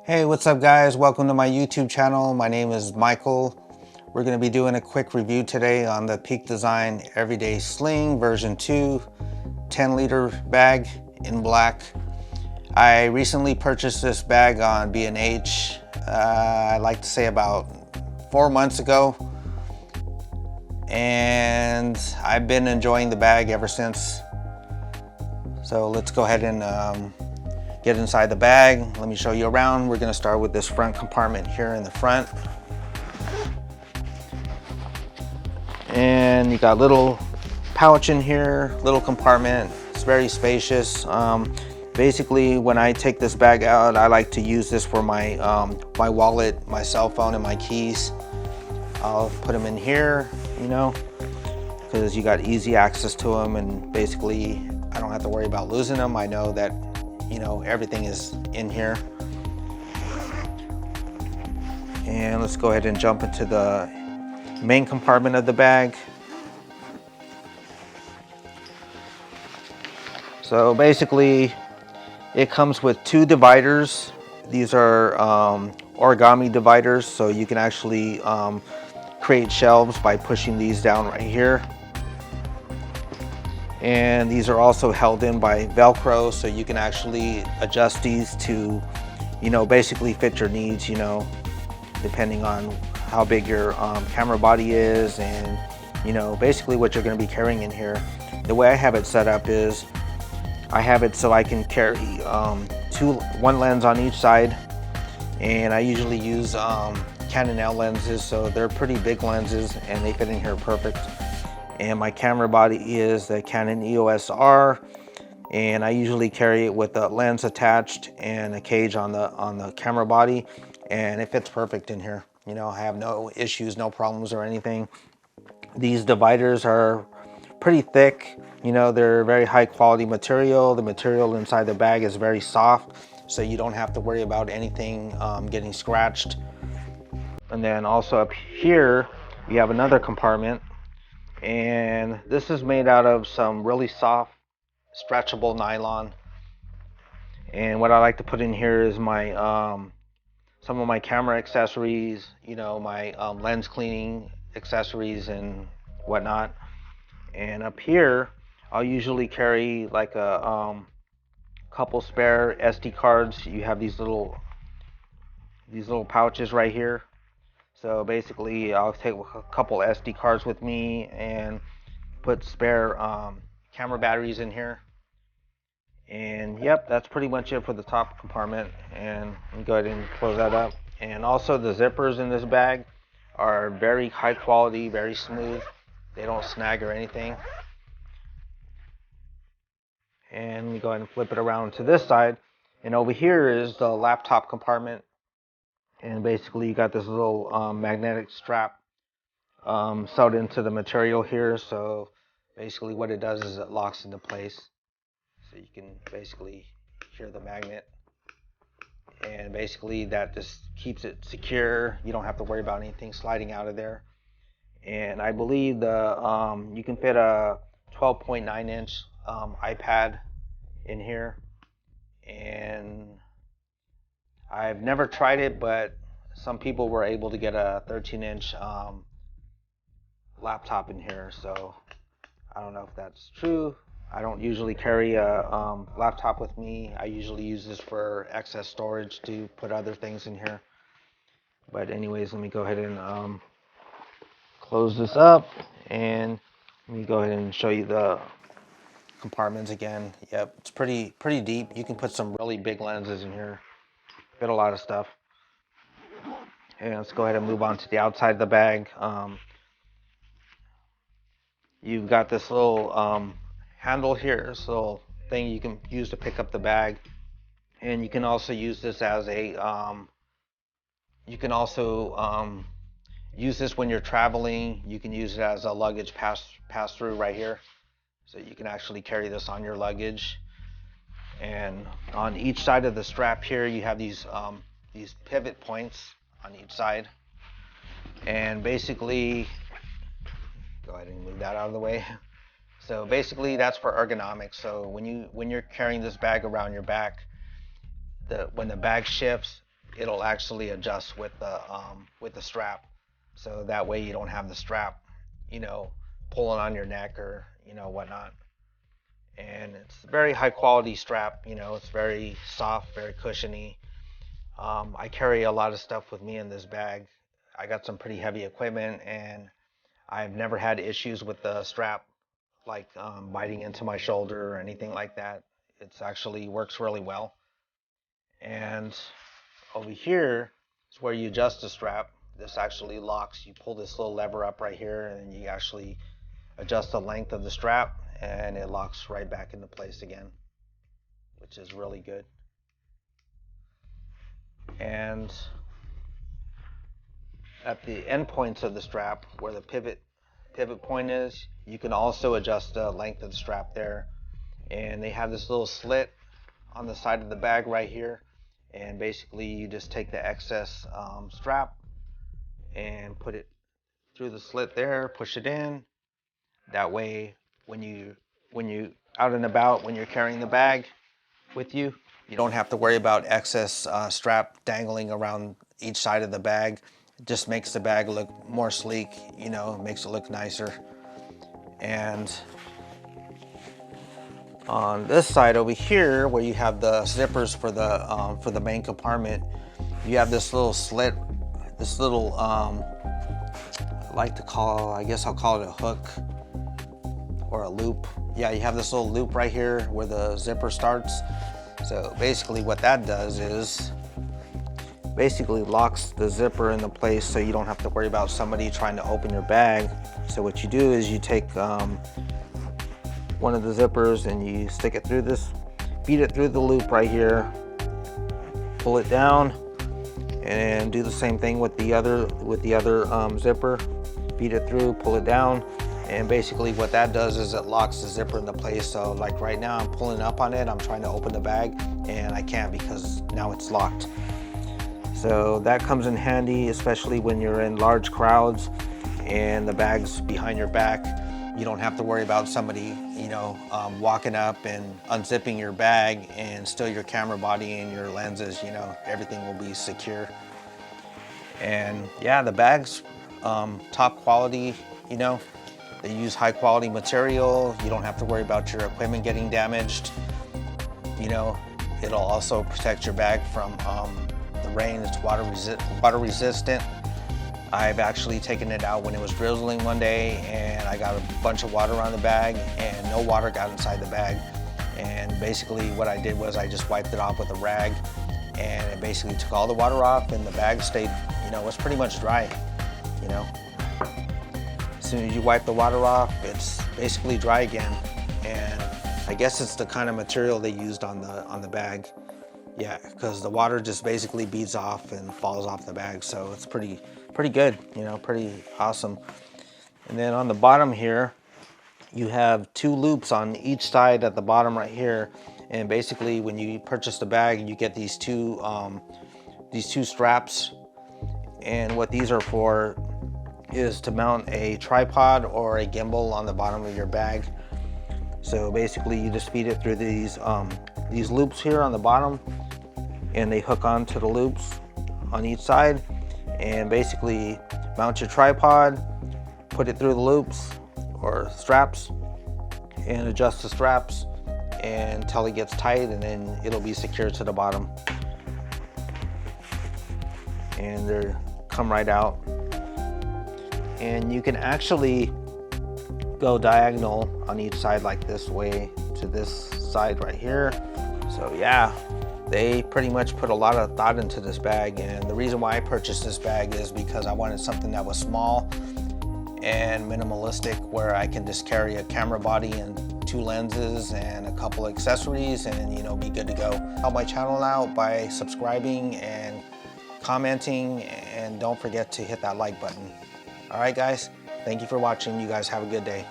Hey, what's up guys? Welcome to my YouTube channel. My name is Michael. We're going to be doing a quick review today on the Peak Design Everyday Sling version 2 10-liter bag in black. I recently purchased this bag on B&H, I'd like to say about 4 months ago. And I've been enjoying the bag ever since. So let's go ahead and get inside the bag. Let me show you around. We're gonna start with this front compartment here in the front. And you got little pouch in here, little compartment. It's very spacious. Basically, when I take this bag out, I like to use this for my, my wallet, my cell phone, and my keys. I'll put them in here, you know, because you got easy access to them, and basically I don't have to worry about losing them. I know that, you know, everything is in here. And let's go ahead and jump into the main compartment of the bag. So basically it comes with 2 dividers. These are origami dividers, so you can actually create shelves by pushing these down right here. And these are also held in by Velcro, so you can actually adjust these to, you know, basically fit your needs, you know, depending on how big your camera body is and, you know, basically what you're going to be carrying in here. The way I have it set up is I have it so I can carry one lens on each side, and I usually use Canon L lenses, so they're pretty big lenses and they fit in here perfect. And my camera body is the Canon EOS R, and I usually carry it with a lens attached and a cage on the camera body, and it fits perfect in here. You know, I have no issues, no problems or anything. These dividers are pretty thick. You know, they're very high quality material. The material inside the bag is very soft, so you don't have to worry about anything getting scratched. And then also up here, you have another compartment. And this is made out of some really soft stretchable nylon, and what I like to put in here is my some of my camera accessories, you know, my lens cleaning accessories and whatnot. And up here I'll usually carry like a couple spare SD cards. You have these little pouches right here. So basically I'll take a couple SD cards with me and put spare camera batteries in here. And yep, that's pretty much it for the top compartment. And let me go ahead and close that up. And also the zippers in this bag are very high quality, very smooth. They don't snag or anything. And let me go ahead and flip it around to this side. And over here is the laptop compartment. And basically you got this little magnetic strap sewed into the material here. So basically what it does is it locks into place. So you can basically hear the magnet. And basically that just keeps it secure. You don't have to worry about anything sliding out of there. And I believe the you can fit a 12.9-inch iPad in here. And I've never tried it, but some people were able to get a 13-inch laptop in here, so I don't know if that's true. I don't usually carry a laptop with me. I usually use this for excess storage to put other things in here. But anyways, let me go ahead and close this up, and let me go ahead and show you the compartments again. Yep, it's pretty deep. You can put some really big lenses in here. Fit a lot of stuff. And let's go ahead and move on to the outside of the bag. You've got this little handle here, this little thing you can use to pick up the bag. And you can also use this as a use this when you're traveling. You can use it as a luggage pass through right here. So you can actually carry this on your luggage. And on each side of the strap here, you have these pivot points on each side. And basically, go ahead and move that out of the way. So basically that's for ergonomics. So when you're carrying this bag around your back, when the bag shifts, it'll actually adjust with the strap. So that way you don't have the strap, you know, pulling on your neck or, you know, whatnot. And it's a very high quality strap, you know, it's very soft, very cushiony. I carry a lot of stuff with me in this bag. I got some pretty heavy equipment, and I've never had issues with the strap, like biting into my shoulder or anything like that. It's actually works really well. And over here is where you adjust the strap. This actually locks. You pull this little lever up right here, and you actually adjust the length of the strap, and it locks right back into place again, which is really good. And at the end points of the strap, where the pivot point is, you can also adjust the length of the strap there. And they have this little slit on the side of the bag right here, and basically you just take the excess strap and put it through the slit there, push it in. That way when you out and about, when you're carrying the bag with you, you don't have to worry about excess strap dangling around each side of the bag. It just makes the bag look more sleek, you know, makes it look nicer. And on this side over here, where you have the zippers for the main compartment, you have this little slit, this little I like to call, I guess I'll call it a hook or a loop. Yeah, you have this little loop right here where the zipper starts. So basically what that does is basically locks the zipper into place, so you don't have to worry about somebody trying to open your bag. So what you do is you take one of the zippers and you stick it through this, feed it through the loop right here, pull it down, and do the same thing with the other zipper. Feed it through, pull it down, and basically what that does is it locks the zipper into place. So like right now I'm pulling up on it, I'm trying to open the bag and I can't because now it's locked. So that comes in handy, especially when you're in large crowds and the bag's behind your back. You don't have to worry about somebody, you know, walking up and unzipping your bag and steal your camera body and your lenses. You know, everything will be secure. And yeah, the bag's top quality, you know. They use high quality material. You don't have to worry about your equipment getting damaged. You know, it'll also protect your bag from the rain. It's water resistant. I've actually taken it out when it was drizzling one day, and I got a bunch of water on the bag and no water got inside the bag. And basically what I did was I just wiped it off with a rag, and it basically took all the water off, and the bag stayed, you know, was pretty much dry, you know. As soon as you wipe the water off, it's basically dry again. And I guess it's the kind of material they used on the bag. Yeah, because the water just basically beads off and falls off the bag. So it's pretty good, you know, pretty awesome. And then on the bottom here, you have two loops on each side at the bottom right here. And basically when you purchase the bag, you get these two straps. And what these are for is to mount a tripod or a gimbal on the bottom of your bag. So basically you just feed it through these loops here on the bottom, and they hook onto the loops on each side, and basically mount your tripod, put it through the loops or straps, and adjust the straps until it gets tight, and then it'll be secured to the bottom. And they come right out. And you can actually go diagonal on each side like this way to this side right here. So yeah, they pretty much put a lot of thought into this bag. And the reason why I purchased this bag is because I wanted something that was small and minimalistic, where I can just carry a camera body and 2 lenses and a couple accessories and, you know, be good to go. Help my channel out by subscribing and commenting, and don't forget to hit that like button. All right, guys, thank you for watching. You guys have a good day.